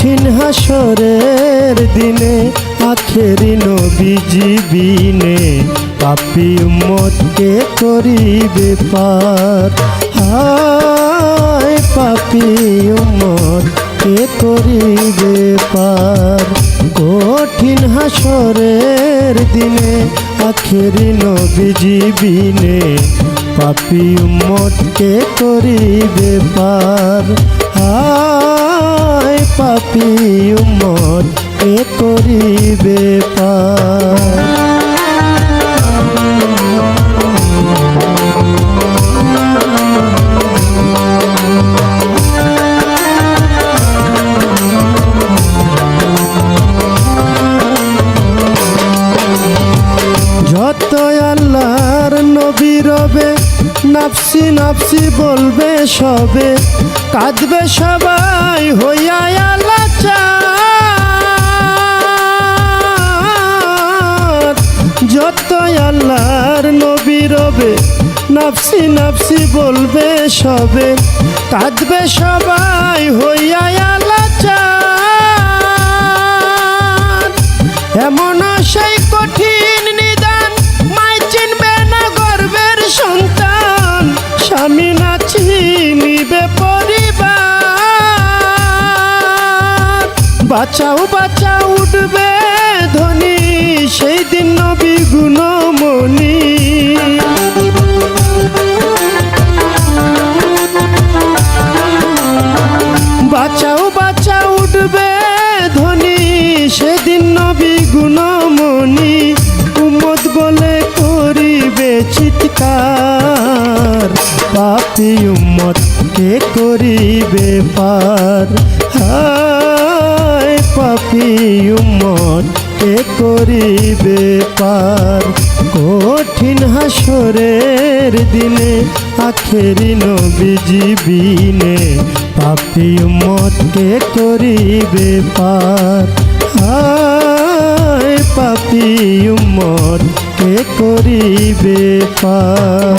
কঠিন হাসরের দিনে আখেরি নবীজি বিনে পাপী উম্মতকে করিবে পার। হায় পাপী উম্মতকে করিবে পার। কঠিন হাসরের দিনে আখেরি নবীজি বিনে পাপী উম্মতকে করিবে পার। হায় পাপী উম্মতকে করিবে পার। যত আল্লাহর নবী রবে নাফসি নাফসি বলবে সবে, কাঁদবে সবাই হইয়া লাচার। যত আল্লাহর নবী রবে নাফসি নাফসি বলবে সবে, কাঁদবে সবাই হইয়া লাচার। এমন সেই কঠিন নিদান মায় চিনবে না গর্বের সন্তান, স্বামী না চিনিবে পরিবার। বাঁচাও বাঁচাও উঠবে ধ্বনি সেই দিন নবী গুণমণি। বাঁচাও বাঁচাও উঠবে ধ্বনি সেদিন নবী গুণমণি। উম্মত বলে করিবে চিৎকার, পাপী উম্মতকে করিবে পার। হায় পাপী উম্মতকে করিবে পার। কঠিন হাসরের দিনে আখেরি নবীজি বিনে পাপী উম্মতকে করিবে পার। হায় পাপী উম্মতকে করিবে পার।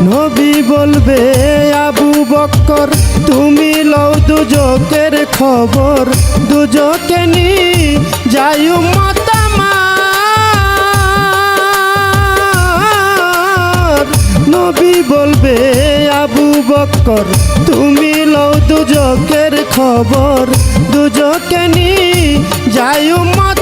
নবী বলবে আবু বকর তুমি লও দুজকের খবর, দুজকে নি যাই উম্মত আমার। নবী বলবে আবু বকর তুমি লও দুজকের খবর, দুজকে নি যাই উম্মত